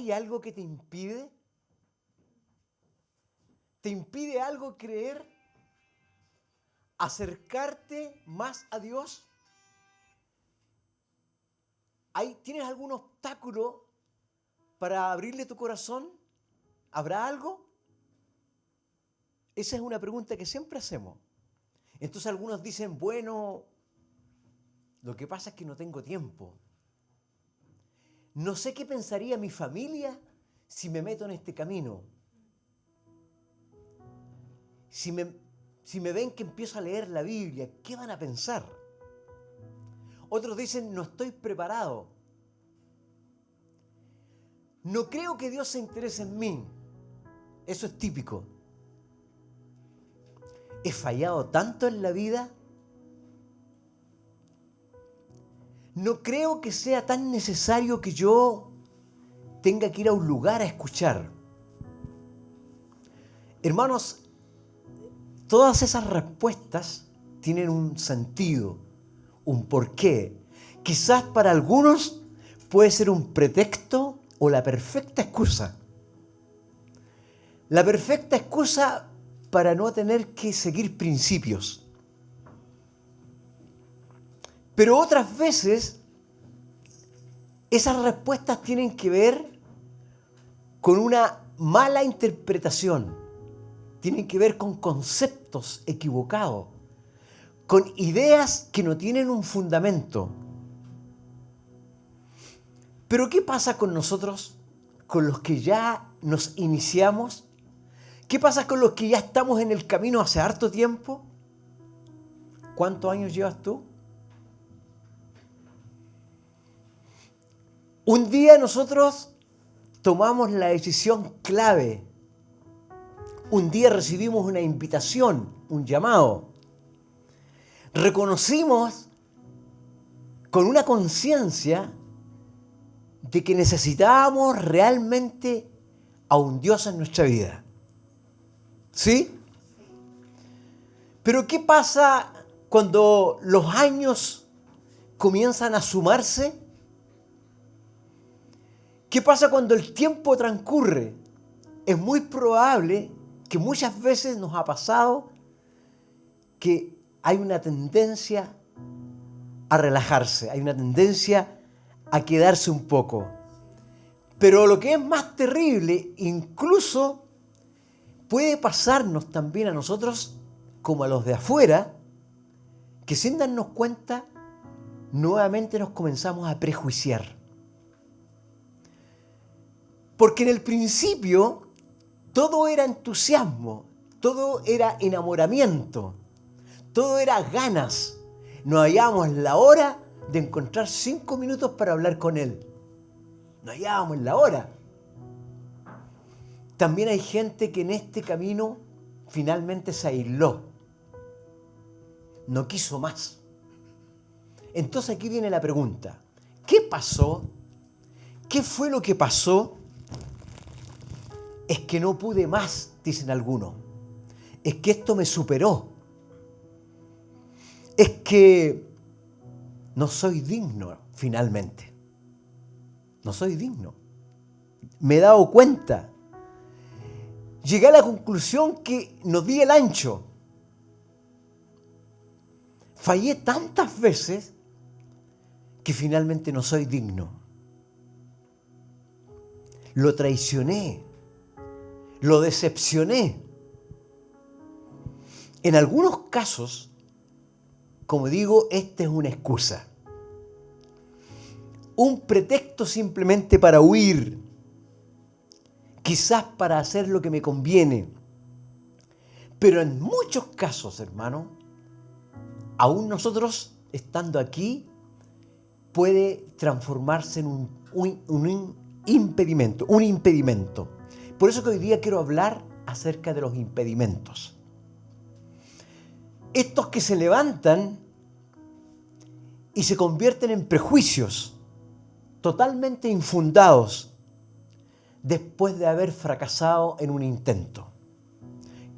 ¿hay algo que te impide? ¿Te impide algo creer? ¿Acercarte más a Dios? ¿Tienes algún obstáculo para abrirle tu corazón? ¿Habrá algo? Esa es una pregunta que siempre hacemos. Entonces algunos dicen, bueno, lo que pasa es que no tengo tiempo. No sé qué pensaría mi familia si me meto en este camino. Si me ven que empiezo a leer la Biblia, ¿qué van a pensar? Otros dicen, no estoy preparado. No creo que Dios se interese en mí. Eso es típico. He fallado tanto en la vida. No creo que sea tan necesario que yo tenga que ir a un lugar a escuchar. Hermanos, todas esas respuestas tienen un sentido, un porqué. Quizás para algunos puede ser un pretexto o la perfecta excusa. La perfecta excusa para no tener que seguir principios. Pero otras veces esas respuestas tienen que ver con una mala interpretación. Tienen que ver con conceptos equivocados, con ideas que no tienen un fundamento. Pero ¿qué pasa con nosotros, con los que ya nos iniciamos? ¿Qué pasa con los que ya estamos en el camino hace harto tiempo? ¿Cuántos años llevas tú? Un día nosotros tomamos la decisión clave. Un día recibimos una invitación, un llamado. Reconocimos con una conciencia de que necesitábamos realmente a un Dios en nuestra vida. ¿Sí? Pero ¿qué pasa cuando los años comienzan a sumarse? ¿Qué pasa cuando el tiempo transcurre? Es muy probable que muchas veces nos ha pasado que hay una tendencia a relajarse, hay una tendencia a quedarse un poco. Pero lo que es más terrible, incluso puede pasarnos también a nosotros como a los de afuera, que sin darnos cuenta, nuevamente nos comenzamos a prejuiciar. Porque en el principio todo era entusiasmo, todo era enamoramiento, todo era ganas. No hallábamos la hora de encontrar 5 minutos para hablar con Él. No hallábamos la hora. También hay gente que en este camino finalmente se aisló. No quiso más. Entonces aquí viene la pregunta. ¿Qué pasó? ¿Qué fue lo que pasó? Es que no pude más, dicen algunos. Es que esto me superó. Es que no soy digno, finalmente. No soy digno. Me he dado cuenta. Llegué a la conclusión que no di el ancho. Fallé tantas veces que finalmente no soy digno. Lo traicioné. Lo decepcioné. En algunos casos, como digo, esta es una excusa. Un pretexto simplemente para huir. Quizás para hacer lo que me conviene. Pero en muchos casos, hermano, aún nosotros, estando aquí, puede transformarse en un impedimento. Por eso que hoy día quiero hablar acerca de los impedimentos. Estos que se levantan y se convierten en prejuicios totalmente infundados después de haber fracasado en un intento.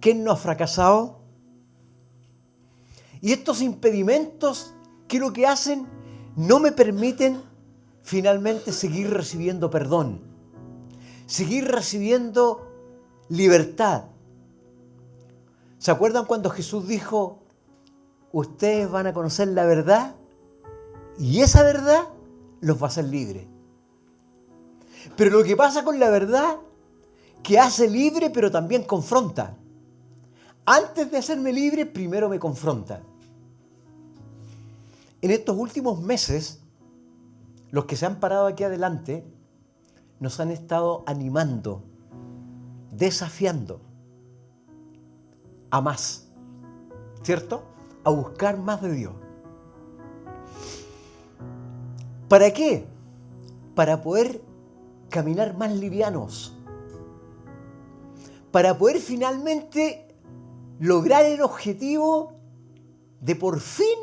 ¿Quién no ha fracasado? Y estos impedimentos, ¿qué es lo que hacen? No me permiten finalmente seguir recibiendo perdón. seguir recibiendo libertad. ¿Se acuerdan cuando Jesús dijo, ustedes van a conocer la verdad y esa verdad los va a hacer libres? Pero lo que pasa con la verdad, que hace libre pero también confronta. Antes de hacerme libre, primero me confronta. En estos últimos meses, los que se han parado aquí adelante nos han estado animando, desafiando a más, ¿cierto? A buscar más de Dios. ¿Para qué? Para poder caminar más livianos, para poder finalmente lograr el objetivo de por fin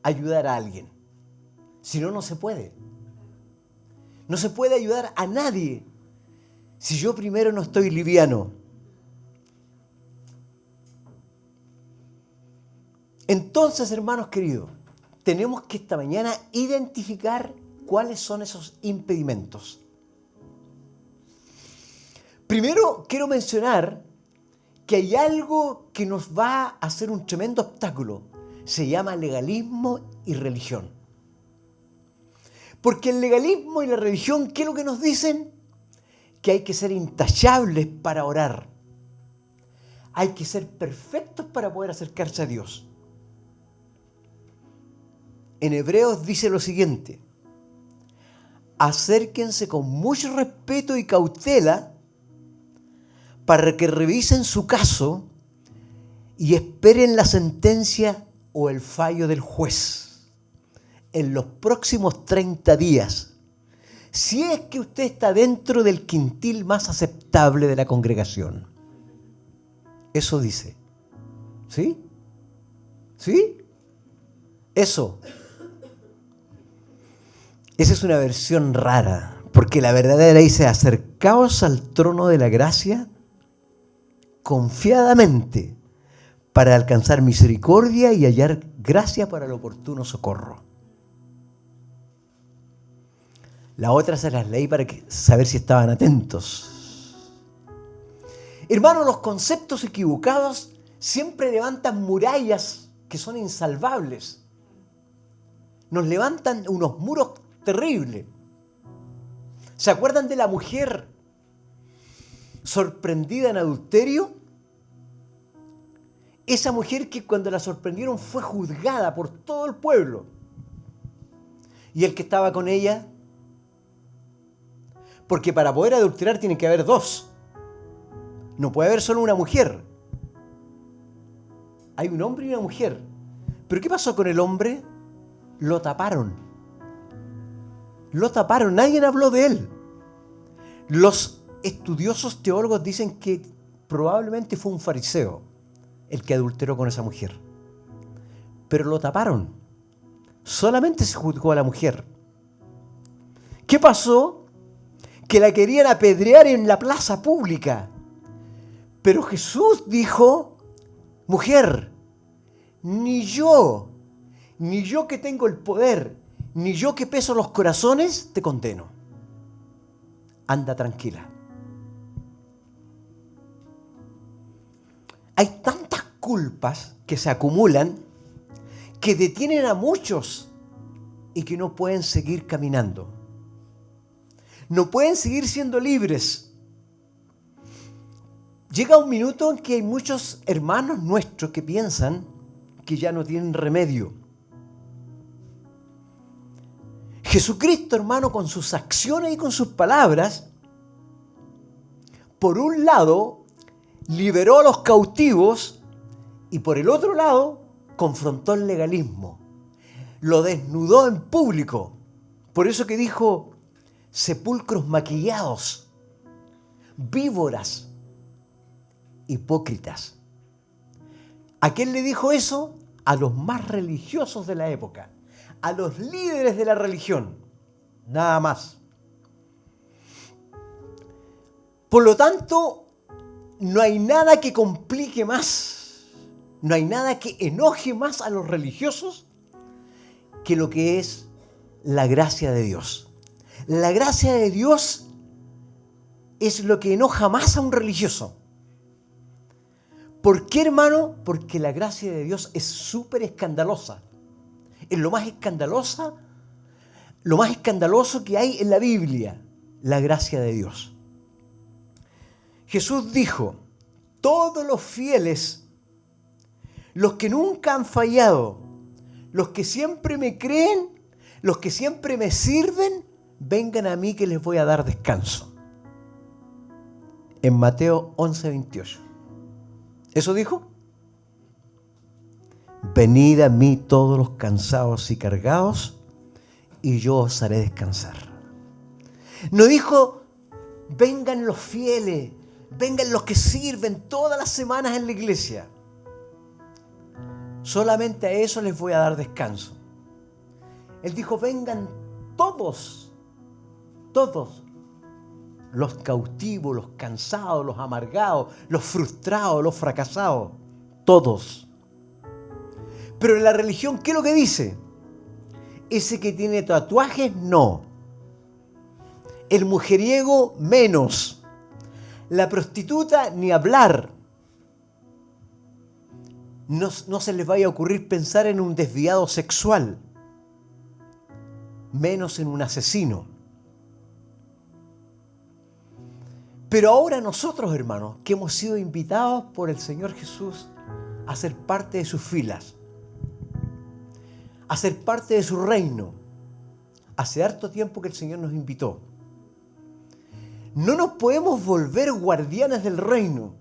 ayudar a alguien. Si no, no se puede. No se puede ayudar a nadie si yo primero no estoy liviano. Entonces, hermanos queridos, tenemos que esta mañana identificar cuáles son esos impedimentos. Primero, quiero mencionar que hay algo que nos va a hacer un tremendo obstáculo. Se llama legalismo y religión. Porque el legalismo y la religión, ¿qué es lo que nos dicen? Que hay que ser intachables para orar. Hay que ser perfectos para poder acercarse a Dios. En Hebreos dice lo siguiente: acérquense con mucho respeto y cautela para que revisen su caso y esperen la sentencia o el fallo del juez en los próximos 30 días, si es que usted está dentro del quintil más aceptable de la congregación. Eso dice. ¿Sí? ¿Sí? Eso. Esa es una versión rara, porque la verdadera dice: acercaos al trono de la gracia confiadamente para alcanzar misericordia y hallar gracia para el oportuno socorro. La otra se las leí para saber si estaban atentos. Hermanos, los conceptos equivocados siempre levantan murallas que son insalvables. Nos levantan unos muros terribles. ¿Se acuerdan de la mujer sorprendida en adulterio? Esa mujer que cuando la sorprendieron fue juzgada por todo el pueblo. Y el que estaba con ella, porque para poder adulterar tiene que haber dos. No puede haber solo una mujer. Hay un hombre y una mujer. ¿Pero qué pasó con el hombre? Lo taparon. Lo taparon, nadie habló de él. Los estudiosos teólogos dicen que probablemente fue un fariseo el que adulteró con esa mujer. Pero lo taparon. Solamente se juzgó a la mujer. ¿Qué pasó? Que la querían apedrear en la plaza pública. Pero Jesús dijo: mujer, ni yo que tengo el poder, ni yo que peso los corazones, te condeno. Anda tranquila. Hay tantas culpas que se acumulan que detienen a muchos y que no pueden seguir caminando. No pueden seguir siendo libres. Llega un minuto en que hay muchos hermanos nuestros que piensan que ya no tienen remedio. Jesucristo, hermano, con sus acciones y con sus palabras, por un lado, liberó a los cautivos y por el otro lado, confrontó el legalismo. Lo desnudó en público. Por eso que dijo: sepulcros maquillados, víboras, hipócritas. ¿A quién le dijo eso? A los más religiosos de la época, a los líderes de la religión, nada más. Por lo tanto, no hay nada que complique más, no hay nada que enoje más a los religiosos que lo que es la gracia de Dios. La gracia de Dios es lo que enoja más a un religioso. ¿Por qué, hermano? Porque la gracia de Dios es súper escandalosa. Es lo más escandaloso que hay en la Biblia, la gracia de Dios. Jesús dijo, todos los fieles, los que nunca han fallado, los que siempre me creen, los que siempre me sirven, vengan a mí que les voy a dar descanso. En Mateo 11:28. ¿Eso dijo? Venid a mí todos los cansados y cargados, y yo os haré descansar. No dijo, vengan los fieles, vengan los que sirven todas las semanas en la iglesia. Solamente a eso les voy a dar descanso. Él dijo, vengan todos, los cautivos, los cansados, los amargados, los frustrados, los fracasados, todos. Pero en la religión, ¿qué es lo que dice? Ese que tiene tatuajes, no. El mujeriego, menos. La prostituta, ni hablar. No se les vaya a ocurrir pensar en un desviado sexual, menos en un asesino. Pero ahora nosotros, hermanos, que hemos sido invitados por el Señor Jesús a ser parte de sus filas, a ser parte de su reino, hace harto tiempo que el Señor nos invitó. No nos podemos volver guardianes del reino.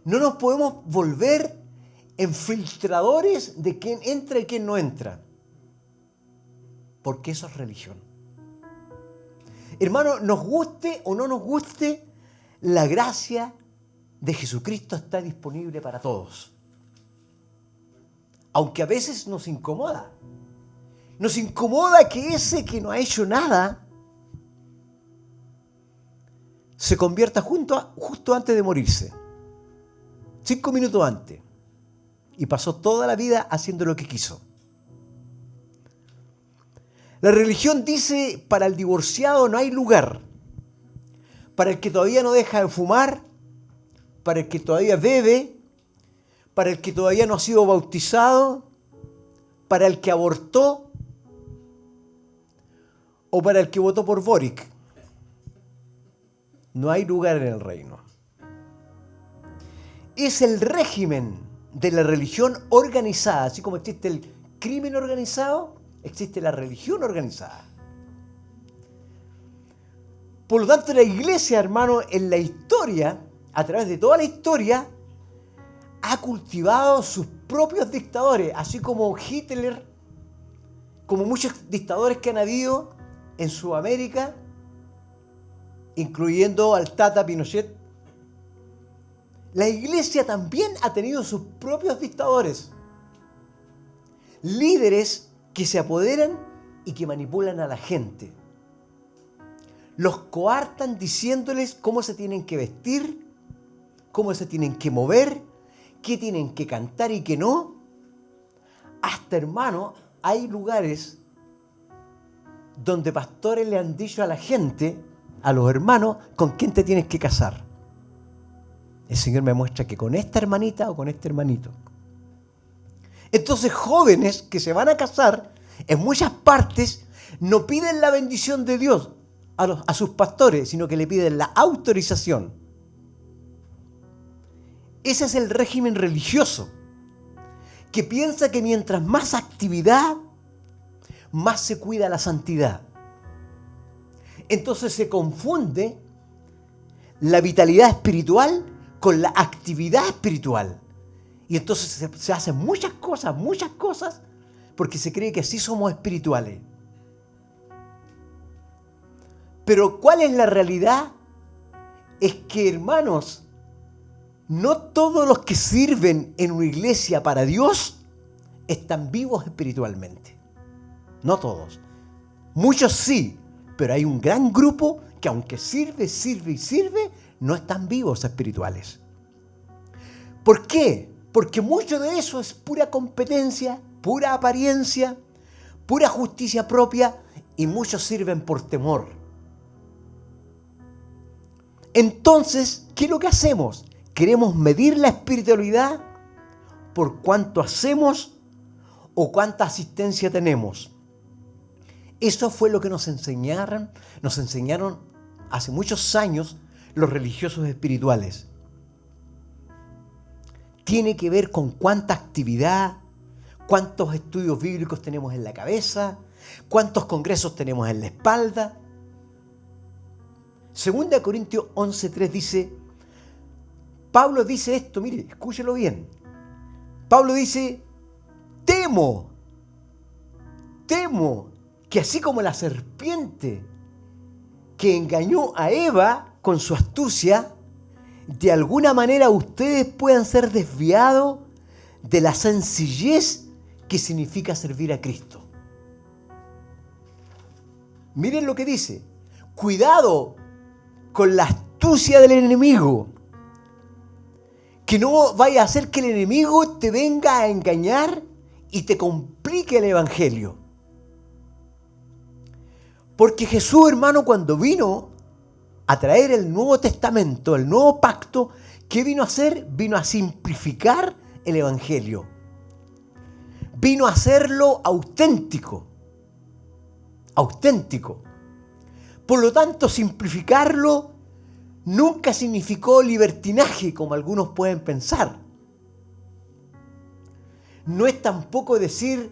No nos podemos volver infiltradores de quién entra y quién no entra. Porque eso es religión. Hermano, nos guste o no nos guste, la gracia de Jesucristo está disponible para todos. Aunque a veces nos incomoda. Nos incomoda que ese que no ha hecho nada se convierta justo antes de morirse. 5 minutos antes. Y pasó toda la vida haciendo lo que quiso. La religión dice, para el divorciado no hay lugar. Para el que todavía no deja de fumar, para el que todavía bebe, para el que todavía no ha sido bautizado, para el que abortó o para el que votó por Boric. No hay lugar en el reino. Es el régimen de la religión organizada, así como existe el crimen organizado, existe la religión organizada. Por lo tanto, la iglesia, hermano, en la historia, a través de toda la historia, ha cultivado sus propios dictadores, así como Hitler, como muchos dictadores que han habido en Sudamérica, incluyendo al Tata Pinochet. La iglesia también ha tenido sus propios dictadores, líderes que se apoderan y que manipulan a la gente. Los coartan diciéndoles cómo se tienen que vestir, cómo se tienen que mover, qué tienen que cantar y qué no. Hasta, hermano, hay lugares donde pastores le han dicho a la gente, a los hermanos, con quién te tienes que casar. El Señor me muestra que con esta hermanita o con este hermanito. Entonces, jóvenes que se van a casar, en muchas partes, no piden la bendición de Dios a sus pastores, sino que le piden la autorización. Ese es el régimen religioso, que piensa que mientras más actividad, más se cuida la santidad. Entonces se confunde la vitalidad espiritual con la actividad espiritual. Y entonces se hacen muchas cosas, porque se cree que así somos espirituales. Pero ¿cuál es la realidad? Es que, hermanos, no todos los que sirven en una iglesia para Dios están vivos espiritualmente. No todos. Muchos sí, pero hay un gran grupo que aunque sirve, no están vivos espirituales. ¿Por qué? Porque mucho de eso es pura competencia, pura apariencia, pura justicia propia, y muchos sirven por temor. Entonces, ¿qué es lo que hacemos? Queremos medir la espiritualidad por cuánto hacemos o cuánta asistencia tenemos. Eso fue lo que nos enseñaron hace muchos años los religiosos espirituales. Tiene que ver con cuánta actividad, cuántos estudios bíblicos tenemos en la cabeza, cuántos congresos tenemos en la espalda. 2 Corintios 11:3 dice, Pablo dice esto, mire, escúchelo bien. Pablo dice, temo que así como la serpiente que engañó a Eva con su astucia, de alguna manera ustedes puedan ser desviados de la sencillez que significa servir a Cristo. Miren lo que dice, cuidado con la astucia del enemigo, que no vaya a hacer que el enemigo te venga a engañar y te complique el evangelio. Porque Jesús, hermano, cuando vino a traer el Nuevo Testamento, el Nuevo Pacto, ¿qué vino a hacer? Vino a simplificar el evangelio. Vino a hacerlo auténtico. Auténtico. Por lo tanto, simplificarlo nunca significó libertinaje, como algunos pueden pensar. No es tampoco decir,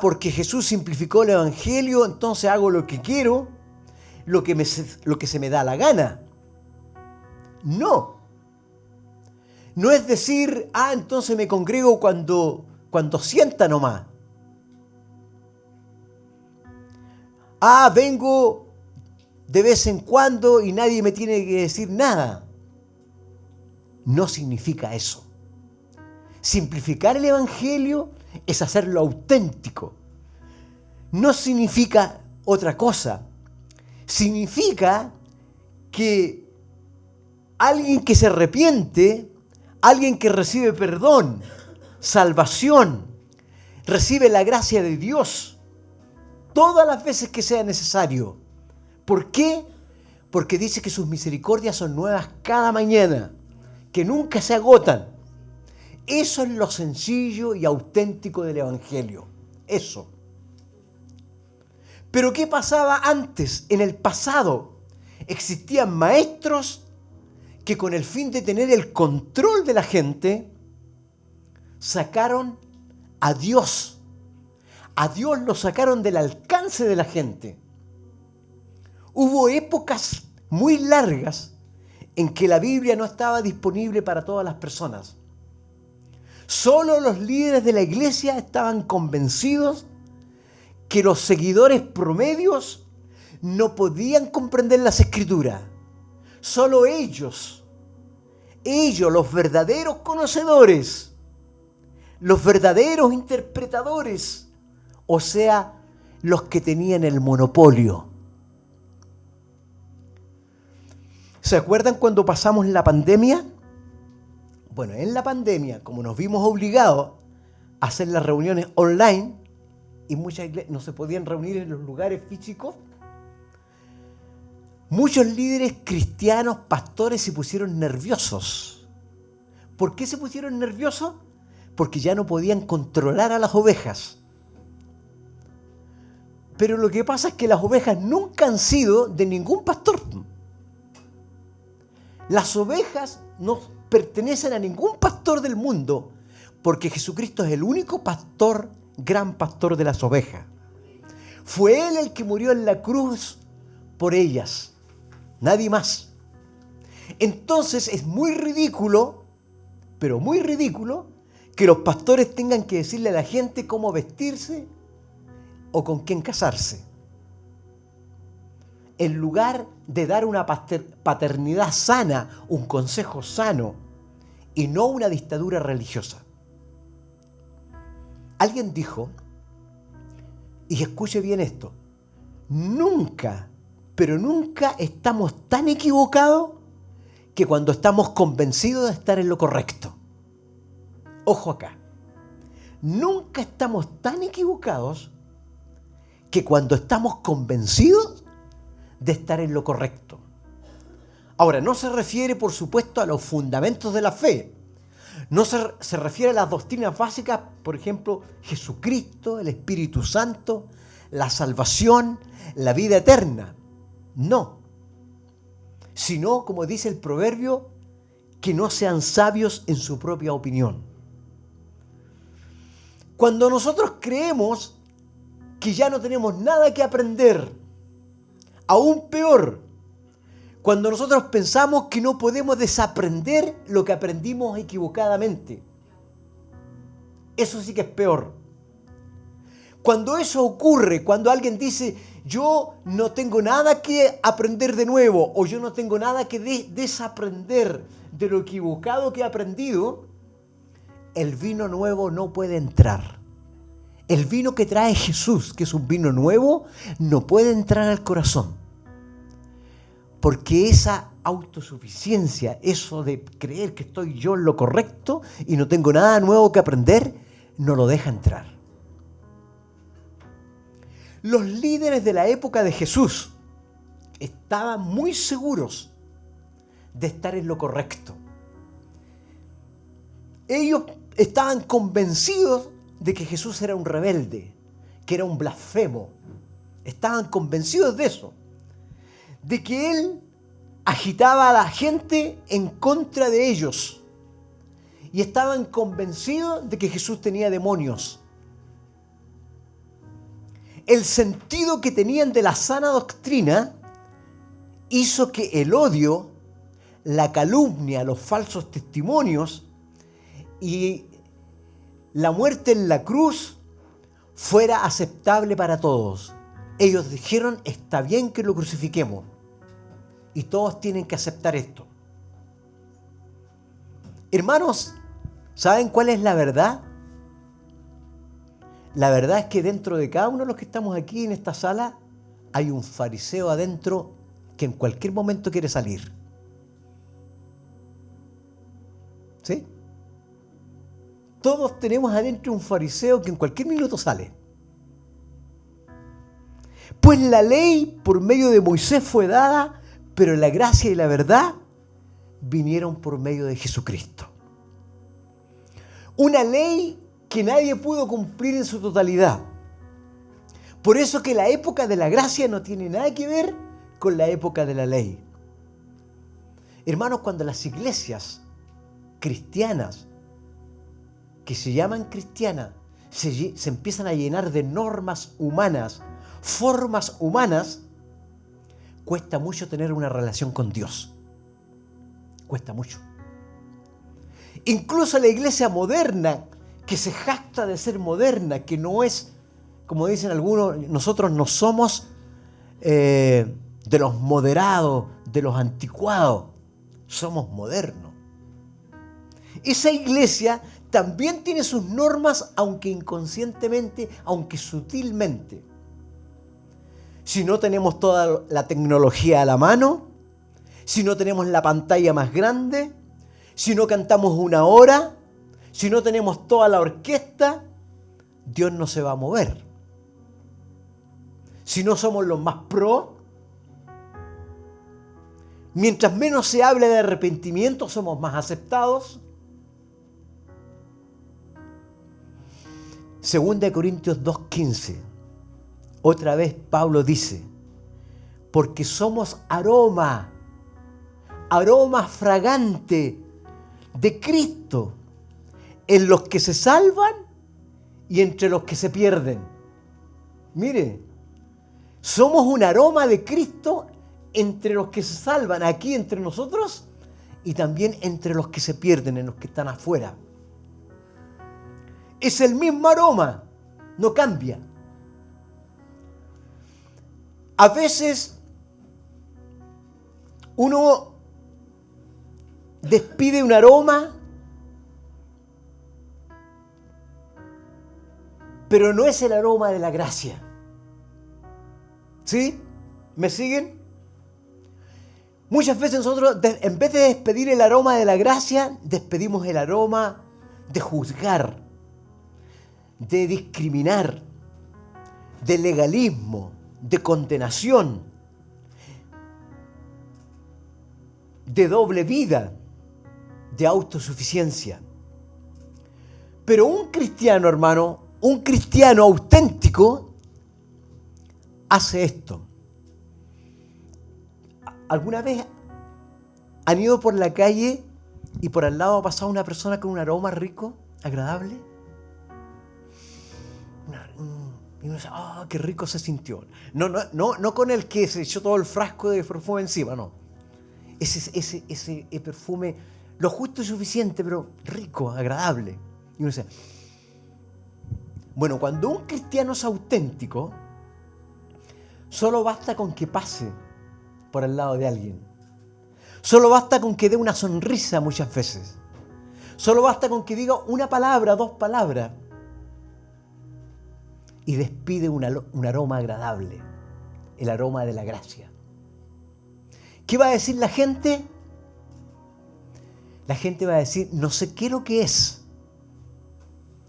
porque Jesús simplificó el evangelio, entonces hago lo que quiero, lo que se me da la gana. No. No es decir, entonces me congrego cuando sienta nomás. Vengo de vez en cuando y nadie me tiene que decir nada. No significa eso. Simplificar el evangelio es hacerlo auténtico. No significa otra cosa. Significa que alguien que se arrepiente, alguien que recibe perdón, salvación, recibe la gracia de Dios todas las veces que sea necesario. ¿Por qué? Porque dice que sus misericordias son nuevas cada mañana, que nunca se agotan. Eso es lo sencillo y auténtico del evangelio. Eso. Pero ¿qué pasaba antes? En el pasado existían maestros que con el fin de tener el control de la gente, sacaron a Dios. A Dios lo sacaron del alcance de la gente. Hubo épocas muy largas en que la Biblia no estaba disponible para todas las personas. Solo los líderes de la iglesia estaban convencidos que los seguidores promedios no podían comprender las Escrituras. Solo ellos, los verdaderos conocedores, los verdaderos interpretadores, o sea, los que tenían el monopolio. ¿Se acuerdan cuando pasamos la pandemia? Bueno, en la pandemia, como nos vimos obligados a hacer las reuniones online y muchas iglesias no se podían reunir en los lugares físicos, muchos líderes cristianos, pastores, se pusieron nerviosos. ¿Por qué se pusieron nerviosos? Porque ya no podían controlar a las ovejas. Pero lo que pasa es que las ovejas nunca han sido de ningún pastor. Las ovejas no pertenecen a ningún pastor del mundo, porque Jesucristo es el único pastor, gran pastor de las ovejas. Fue Él el que murió en la cruz por ellas, nadie más. Entonces es muy ridículo, pero muy ridículo, que los pastores tengan que decirle a la gente cómo vestirse o con quién casarse. En lugar de dar una paternidad sana, un consejo sano, y no una dictadura religiosa. Alguien dijo, y escuche bien esto, nunca, pero nunca estamos tan equivocados que cuando estamos convencidos de estar en lo correcto. Ojo acá, nunca estamos tan equivocados que cuando estamos convencidos de estar en lo correcto. Ahora, no se refiere, por supuesto, a los fundamentos de la fe. No se refiere a las doctrinas básicas, por ejemplo, Jesucristo, el Espíritu Santo, la salvación, la vida eterna. No. Sino, como dice el proverbio, que no sean sabios en su propia opinión. Cuando nosotros creemos que ya no tenemos nada que aprender, aún peor, cuando nosotros pensamos que no podemos desaprender lo que aprendimos equivocadamente, eso sí que es peor. Cuando eso ocurre, cuando alguien dice, yo no tengo nada que aprender de nuevo, o yo no tengo nada que desaprender de lo equivocado que he aprendido, el vino nuevo no puede entrar. El vino que trae Jesús, que es un vino nuevo, no puede entrar al corazón. Porque esa autosuficiencia, eso de creer que estoy yo en lo correcto y no tengo nada nuevo que aprender, no lo deja entrar. Los líderes de la época de Jesús estaban muy seguros de estar en lo correcto. Ellos estaban convencidos de que Jesús era un rebelde, que era un blasfemo. Estaban convencidos de eso, de que él agitaba a la gente en contra de ellos. Y estaban convencidos de que Jesús tenía demonios. El sentido que tenían de la sana doctrina hizo que el odio, la calumnia, los falsos testimonios y la muerte en la cruz fuera aceptable para todos. Ellos dijeron, está bien que lo crucifiquemos. Y todos tienen que aceptar esto. Hermanos, ¿saben cuál es la verdad? La verdad es que dentro de cada uno de los que estamos aquí en esta sala hay un fariseo adentro que en cualquier momento quiere salir. ¿Sí? Todos tenemos adentro un fariseo que en cualquier minuto sale. Pues la ley por medio de Moisés fue dada, pero la gracia y la verdad vinieron por medio de Jesucristo. Una ley que nadie pudo cumplir en su totalidad. Por eso que la época de la gracia no tiene nada que ver con la época de la ley. Hermanos, cuando las iglesias cristianas, que se llaman cristianas, se empiezan a llenar de normas humanas, formas humanas, cuesta mucho tener una relación con Dios. Cuesta mucho. Incluso la iglesia moderna, que se jacta de ser moderna, que no es, como dicen algunos, nosotros no somos de los moderados, de los anticuados, somos modernos. Esa iglesia también tiene sus normas, aunque inconscientemente, aunque sutilmente. Si no tenemos toda la tecnología a la mano, si no tenemos la pantalla más grande, si no cantamos una hora, si no tenemos toda la orquesta, Dios no se va a mover. Si no somos los más pro, mientras menos se hable de arrepentimiento, somos más aceptados. 2 Corintios 2:15. Otra vez Pablo dice, porque somos aroma fragante de Cristo en los que se salvan y entre los que se pierden. Mire, somos un aroma de Cristo entre los que se salvan, aquí entre nosotros, y también entre los que se pierden, en los que están afuera. Es el mismo aroma, no cambia. A veces uno despide un aroma, pero no es el aroma de la gracia. ¿Sí? ¿Me siguen? Muchas veces nosotros, en vez de despedir el aroma de la gracia, despedimos el aroma de juzgar, de discriminar, de legalismo, de condenación. de doble vida, de autosuficiencia. Pero un cristiano, hermano, un cristiano auténtico, hace esto. ¿Alguna vez han ido por la calle y por al lado ha pasado una persona con un aroma rico, agradable? Y uno dice, ¡oh, qué rico se sintió! No con el que se echó todo el frasco de perfume encima, no. Ese perfume, lo justo y suficiente, pero rico, agradable. Y uno dice, bueno, cuando un cristiano es auténtico, solo basta con que pase por al lado de alguien. Solo basta con que dé una sonrisa muchas veces. Solo basta con que diga una palabra, dos palabras. Y despide un aroma agradable. El aroma de la gracia. ¿Qué va a decir la gente? La gente va a decir, no sé qué es lo que es.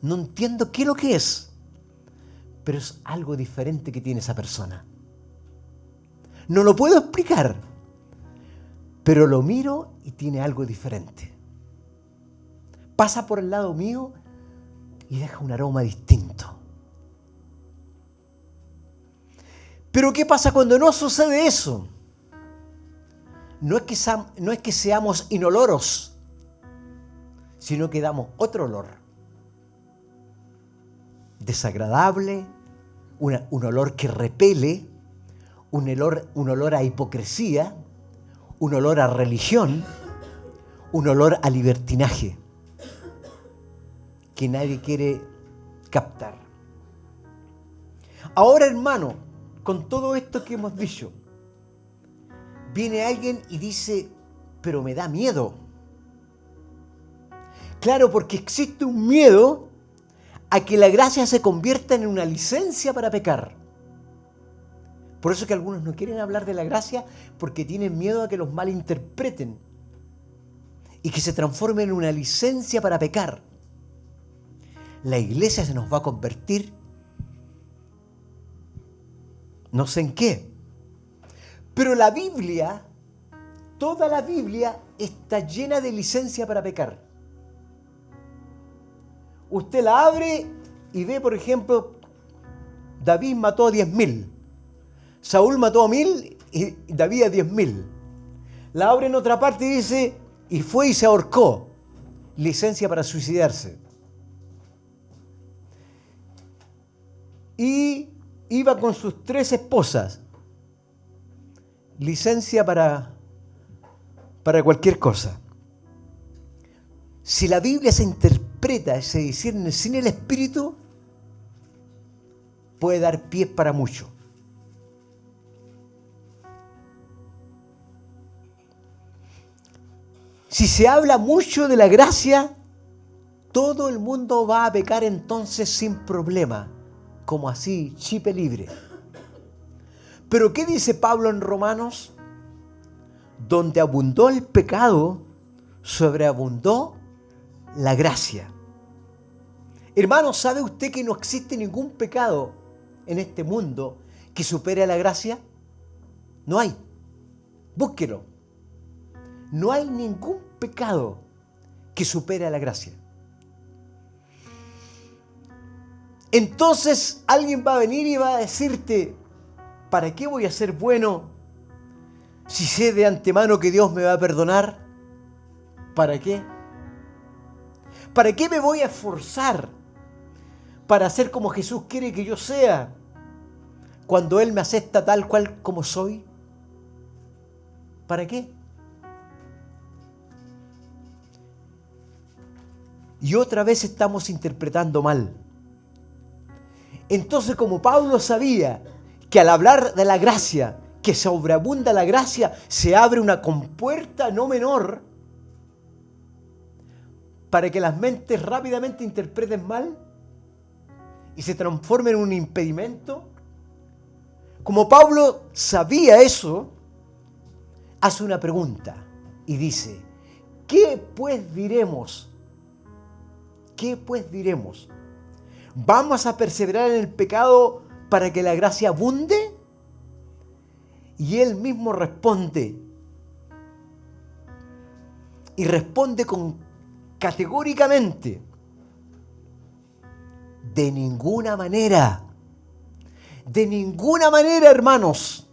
No entiendo qué es lo que es. Pero es algo diferente que tiene esa persona. No lo puedo explicar. Pero lo miro y tiene algo diferente. Pasa por el lado mío y deja un aroma distinto. Pero ¿qué pasa cuando no sucede eso? No es que seamos inoloros, sino que damos otro olor. Desagradable, un olor que repele, un olor a hipocresía, un olor a religión, un olor a libertinaje que nadie quiere captar. Ahora, hermano, con todo esto que hemos dicho, viene alguien y dice, pero me da miedo. Claro, porque existe un miedo a que la gracia se convierta en una licencia para pecar. Por eso que algunos no quieren hablar de la gracia, porque tienen miedo a que los malinterpreten y que se transforme en una licencia para pecar. La iglesia se nos va a convertir no sé en qué. Pero la Biblia, toda la Biblia está llena de licencia para pecar. Usted la abre y ve, por ejemplo, David mató a 10.000. Saúl mató a 1.000 y David a 10.000. La abre en otra parte y dice, y fue y se ahorcó. Licencia para suicidarse. Y iba con sus 3 esposas. Licencia para cualquier cosa. Si la Biblia se interpreta, se discierne sin el Espíritu, puede dar pie para mucho. Si se habla mucho de la gracia, todo el mundo va a pecar entonces sin problema, como así, chipe libre. Pero ¿qué dice Pablo en Romanos? Donde abundó el pecado, sobreabundó la gracia. Hermano, ¿sabe usted que no existe ningún pecado en este mundo que supere a la gracia? No hay. Búsquelo. No hay ningún pecado que supere a la gracia. Entonces alguien va a venir y va a decirte, ¿para qué voy a ser bueno si sé de antemano que Dios me va a perdonar? ¿Para qué? ¿Para qué me voy a esforzar para ser como Jesús quiere que yo sea cuando Él me acepta tal cual como soy? ¿Para qué? Y otra vez estamos interpretando mal. Entonces, como Pablo sabía que al hablar de la gracia, que sobreabunda la gracia, se abre una compuerta no menor para que las mentes rápidamente interpreten mal y se transformen en un impedimento. Como Pablo sabía eso, hace una pregunta y dice, ¿qué pues diremos? ¿Qué pues diremos? ¿Vamos a perseverar en el pecado para que la gracia abunde? Y él mismo responde, y responde categóricamente: de ninguna manera. De ninguna manera, hermanos.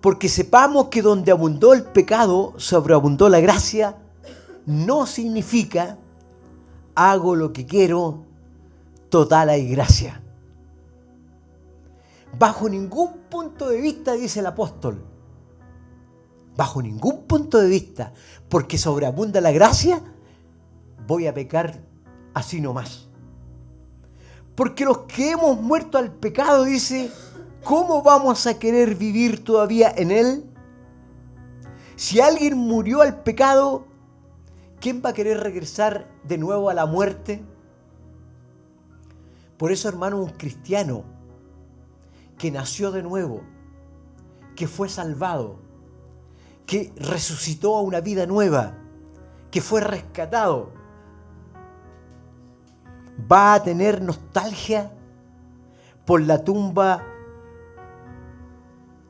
Porque sepamos que donde abundó el pecado, sobreabundó la gracia, no significa hago lo que quiero, total hay gracia. Bajo ningún punto de vista, dice el apóstol, bajo ningún punto de vista, porque sobreabunda la gracia, voy a pecar así nomás. Porque los que hemos muerto al pecado, dice, ¿cómo vamos a querer vivir todavía en él? Si alguien murió al pecado, ¿quién va a querer regresar de nuevo a la muerte? Por eso, hermano, un cristiano que nació de nuevo, que fue salvado, que resucitó a una vida nueva, que fue rescatado, va a tener nostalgia por la tumba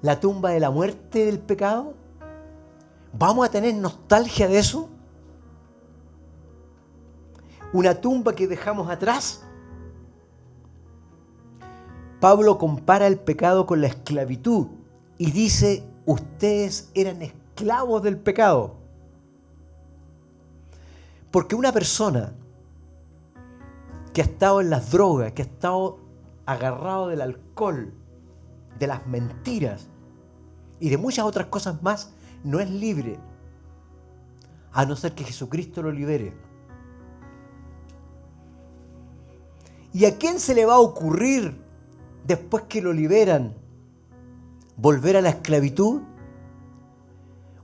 de la muerte del pecado. ¿Vamos a tener nostalgia de eso? ¿Una tumba que dejamos atrás? Pablo compara el pecado con la esclavitud y dice, ustedes eran esclavos del pecado. Porque una persona que ha estado en las drogas, que ha estado agarrado del alcohol, de las mentiras y de muchas otras cosas más, no es libre, a no ser que Jesucristo lo libere. ¿Y a quién se le va a ocurrir, después que lo liberan, volver a la esclavitud?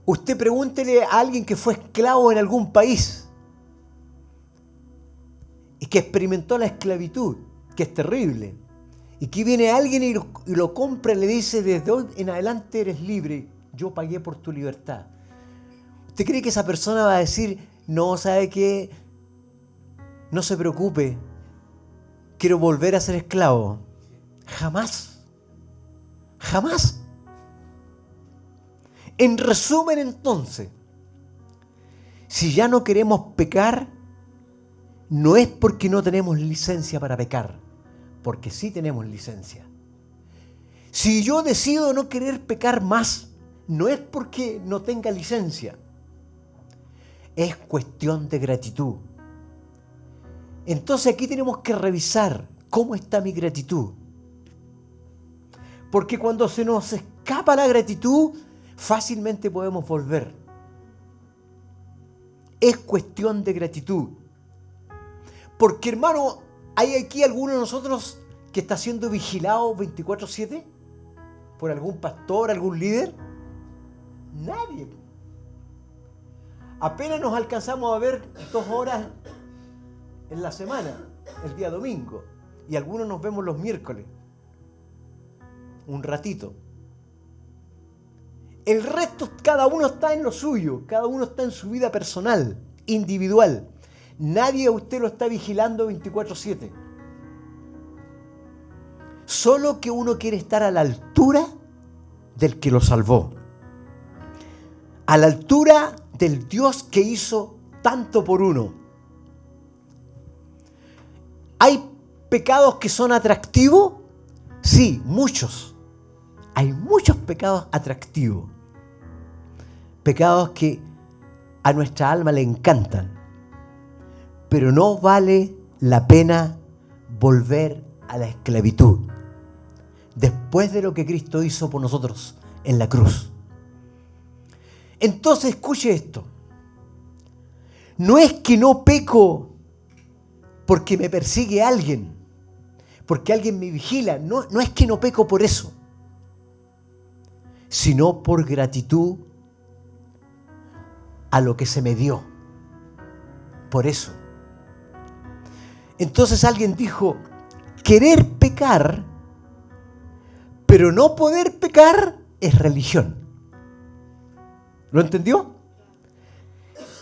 Usted pregúntele a alguien que fue esclavo en algún país y que experimentó la esclavitud, que es terrible, y que viene alguien y lo compra y le dice, desde hoy en adelante eres libre, yo pagué por tu libertad. ¿Usted cree que esa persona va a decir, no, ¿sabe qué? No se preocupe, quiero volver a ser esclavo? Jamás. Jamás. En resumen, entonces, si ya no queremos pecar, no es porque no tenemos licencia para pecar, porque sí tenemos licencia. Si yo decido no querer pecar más, no es porque no tenga licencia, es cuestión de gratitud. Entonces aquí tenemos que revisar cómo está mi gratitud. Porque cuando se nos escapa la gratitud, fácilmente podemos volver. Es cuestión de gratitud. Porque, hermano, ¿hay aquí alguno de nosotros que está siendo vigilado 24/7 por algún pastor, algún líder? Nadie. Apenas nos alcanzamos a ver 2 horas en la semana, el día domingo, y algunos nos vemos los miércoles, un ratito. El resto, cada uno está en lo suyo, cada uno está en su vida personal, individual. Nadie a usted lo está vigilando 24/7. Solo que uno quiere estar a la altura del que lo salvó, a la altura del Dios que hizo tanto por uno. ¿Hay pecados que son atractivos? Sí, muchos. Hay muchos pecados atractivos. Pecados que a nuestra alma le encantan. Pero no vale la pena volver a la esclavitud después de lo que Cristo hizo por nosotros en la cruz. Entonces, escuche esto. No es que no peco porque me persigue alguien, porque alguien me vigila. No es que no peco por eso, sino por gratitud a lo que se me dio. Por eso. Entonces alguien dijo, querer pecar, pero no poder pecar, es religión. ¿Lo entendió?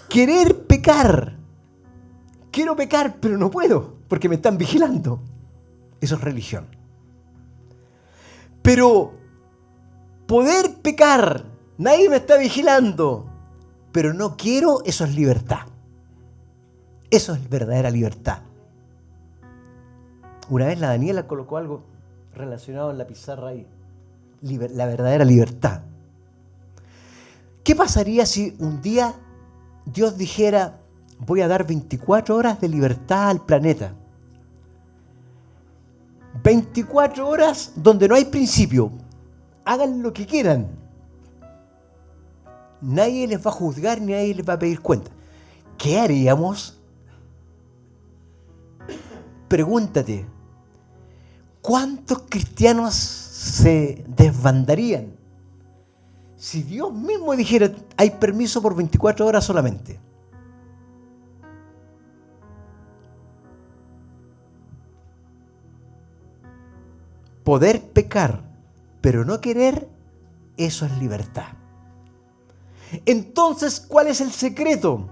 Querer pecar. Quiero pecar, pero no puedo, porque me están vigilando. Eso es religión. Pero poder pecar nadie me está vigilando, pero no quiero, eso es libertad. Eso es verdadera libertad. Una vez la Daniela colocó algo relacionado en la pizarra ahí. La verdadera libertad. ¿Qué pasaría si un día Dios dijera, voy a dar 24 horas de libertad al planeta? 24 horas donde no hay principio. Hagan lo que quieran. Nadie les va a juzgar ni nadie les va a pedir cuenta. ¿Qué haríamos? Pregúntate, ¿cuántos cristianos se desbandarían si Dios mismo dijera, hay permiso por 24 horas solamente? Poder pecar, pero no querer, eso es libertad. Entonces, ¿cuál es el secreto?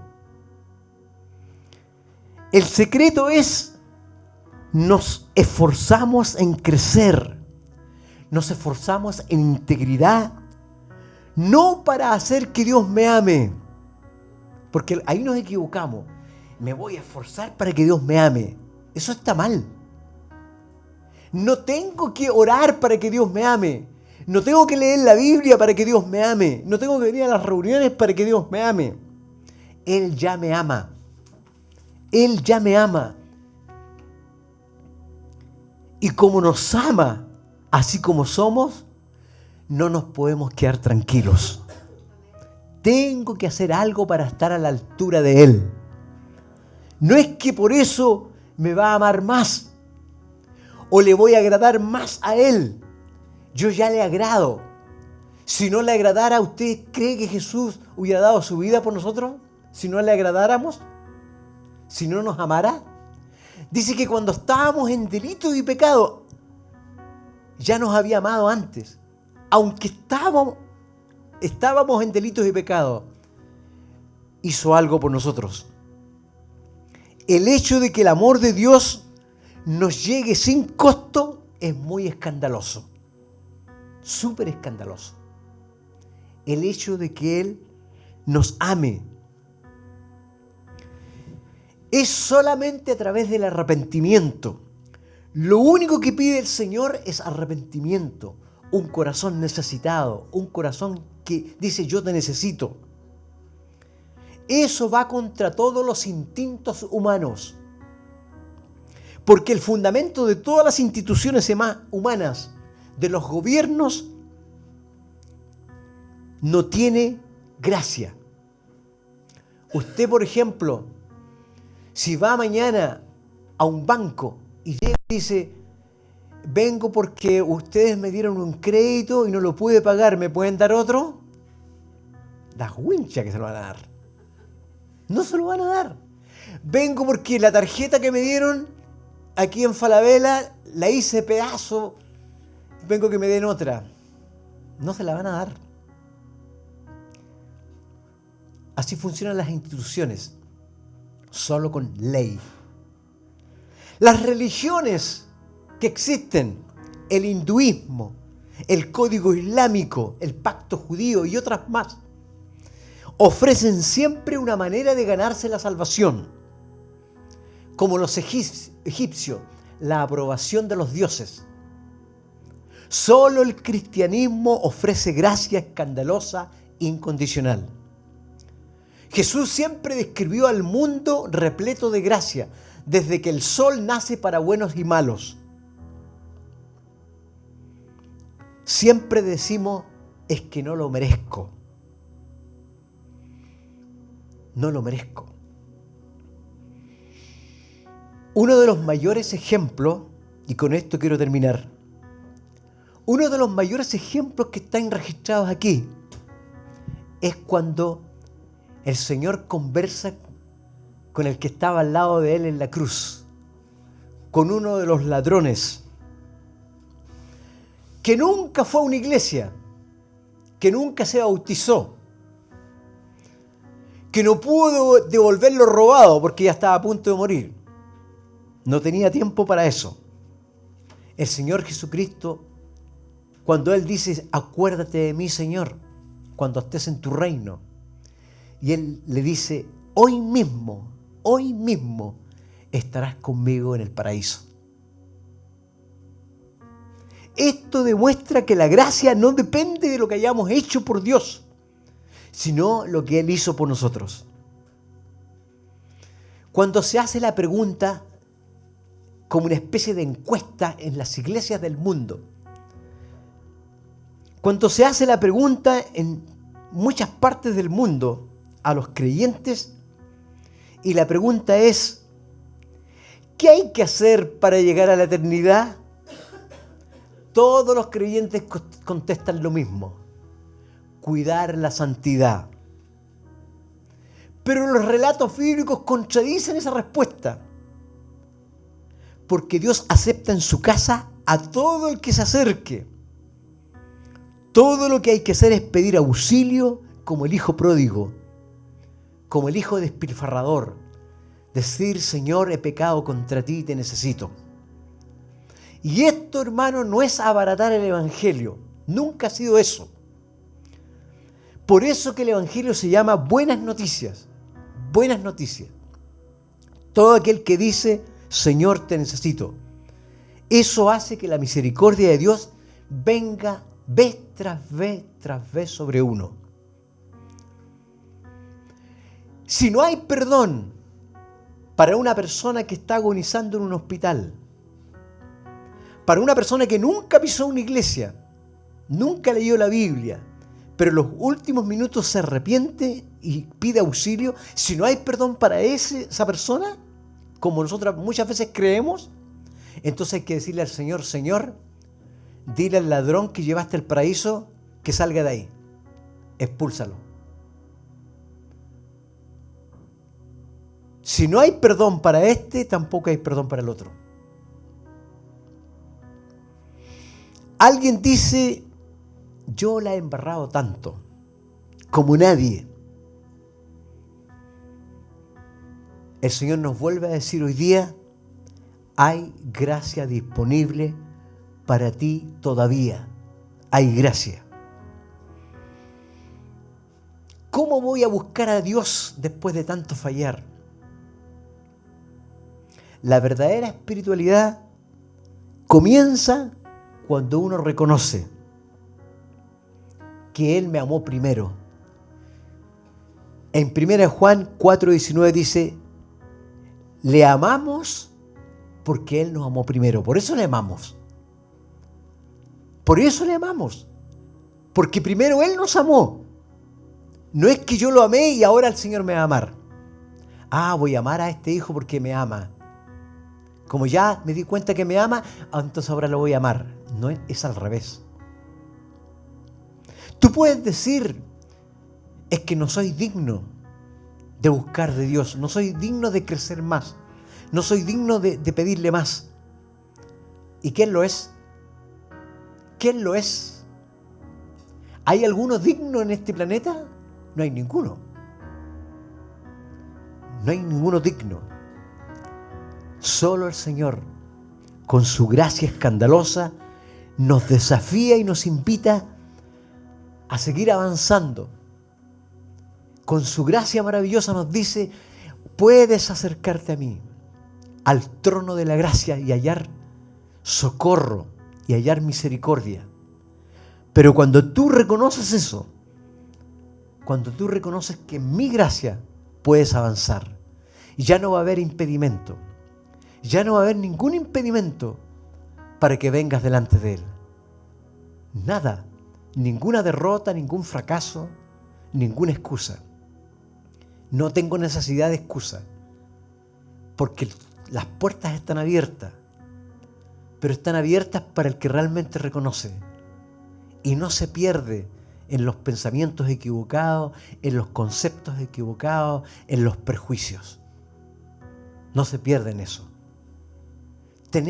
El secreto es, nos esforzamos en crecer, nos esforzamos en integridad, no para hacer que Dios me ame, porque ahí nos equivocamos. Me voy a esforzar para que Dios me ame. Eso está mal. No tengo que orar para que Dios me ame. No tengo que leer la Biblia para que Dios me ame. No tengo que venir a las reuniones para que Dios me ame. Él ya me ama. Él ya me ama. Y como nos ama, así como somos, no nos podemos quedar tranquilos. Tengo que hacer algo para estar a la altura de Él. No es que por eso me va a amar más o le voy a agradar más a Él. Yo ya le agrado. Si no le agradara, ¿usted cree que Jesús hubiera dado su vida por nosotros? Si no le agradáramos, si no nos amara. Dice que cuando estábamos en delito y pecado, ya nos había amado antes. Aunque estábamos en delitos y pecado, hizo algo por nosotros. El hecho de que el amor de Dios nos llegue sin costo es muy escandaloso. Súper escandaloso. El hecho de que Él nos ame es solamente a través del arrepentimiento. Lo único que pide el Señor es arrepentimiento, un corazón necesitado, un corazón que dice yo te necesito. Eso va contra todos los instintos humanos. Porque el fundamento de todas las instituciones humanas, de los gobiernos, no tiene gracia. Usted, por ejemplo, si va mañana a un banco y llega y dice, vengo porque ustedes me dieron un crédito y no lo pude pagar, ¿me pueden dar otro? Las winchas que se lo van a dar. No se lo van a dar. Vengo porque la tarjeta que me dieron aquí en Falabella la hice pedazo. Vengo que me den otra. No se la van a dar. Así funcionan las instituciones. Solo con ley. Las religiones que existen, el hinduismo, el código islámico, el pacto judío y otras más, ofrecen siempre una manera de ganarse la salvación. Como los egipcios, la aprobación de los dioses. Solo el cristianismo ofrece gracia escandalosa, incondicional. Jesús siempre describió al mundo repleto de gracia, desde que el sol nace para buenos y malos. Siempre decimos, es que no lo merezco. No lo merezco. Uno de los mayores ejemplos, y con esto quiero terminar, uno de los mayores ejemplos que están registrados aquí es cuando el Señor conversa con el que estaba al lado de Él en la cruz, con uno de los ladrones, que nunca fue a una iglesia, que nunca se bautizó, que no pudo devolver lo robado porque ya estaba a punto de morir. No tenía tiempo para eso. El Señor Jesucristo, cuando Él dice, acuérdate de mí, Señor, cuando estés en tu reino. Y Él le dice, hoy mismo estarás conmigo en el paraíso. Esto demuestra que la gracia no depende de lo que hayamos hecho por Dios, sino lo que Él hizo por nosotros. Cuando se hace la pregunta, como una especie de encuesta en las iglesias del mundo, cuando se hace la pregunta en muchas partes del mundo a los creyentes, y la pregunta es, ¿qué hay que hacer para llegar a la eternidad? Todos los creyentes contestan lo mismo: cuidar la santidad. Pero los relatos bíblicos contradicen esa respuesta, porque Dios acepta en su casa a todo el que se acerque. Todo lo que hay que hacer es pedir auxilio, como el hijo pródigo, como el hijo despilfarrador. Decir, Señor, he pecado contra ti y te necesito. Y esto, hermano, no es abaratar el Evangelio. Nunca ha sido eso. Por eso que el Evangelio se llama buenas noticias. Buenas noticias. Todo aquel que dice, Señor, te necesito. Eso hace que la misericordia de Dios venga vez tras vez sobre uno. Si no hay perdón para una persona que está agonizando en un hospital, para una persona que nunca pisó una iglesia, nunca leyó la Biblia, pero en los últimos minutos se arrepiente y pide auxilio, si no hay perdón para esa persona, como nosotros muchas veces creemos, entonces hay que decirle al Señor, Señor, dile al ladrón que llevaste al paraíso que salga de ahí, expúlsalo. Si no hay perdón para este, tampoco hay perdón para el otro. Alguien dice, yo la he embarrado tanto, como nadie. El Señor nos vuelve a decir hoy día, hay gracia disponible para ti todavía. Hay gracia. ¿Cómo voy a buscar a Dios después de tanto fallar? La verdadera espiritualidad comienza cuando uno reconoce que Él me amó primero. En 1 Juan 4:19 dice, le amamos porque Él nos amó primero. Por eso le amamos. Por eso le amamos. Porque primero Él nos amó. No es que yo lo amé y ahora el Señor me va a amar. Voy a amar a este hijo porque me ama. Como ya me di cuenta que me ama, entonces ahora lo voy a amar. No, es al revés. Tú puedes decir, es que no soy digno de buscar de Dios, no soy digno de crecer más, no soy digno de pedirle más. ¿Y quién lo es? ¿Quién lo es? ¿Hay alguno digno en este planeta? No hay ninguno. No hay ninguno digno. Solo el Señor, con su gracia escandalosa, nos desafía y nos invita a seguir avanzando. Con su gracia maravillosa nos dice, puedes acercarte a mí, al trono de la gracia y hallar socorro y hallar misericordia. Pero cuando tú reconoces eso, cuando tú reconoces que en mi gracia puedes avanzar, ya no va a haber impedimento. Ya no va a haber ningún impedimento para que vengas delante de Él. Nada, ninguna derrota, ningún fracaso, ninguna excusa. No tengo necesidad de excusa, porque las puertas están abiertas, pero están abiertas para el que realmente reconoce y no se pierde en los pensamientos equivocados, en los conceptos equivocados, en los prejuicios. No se pierde en eso.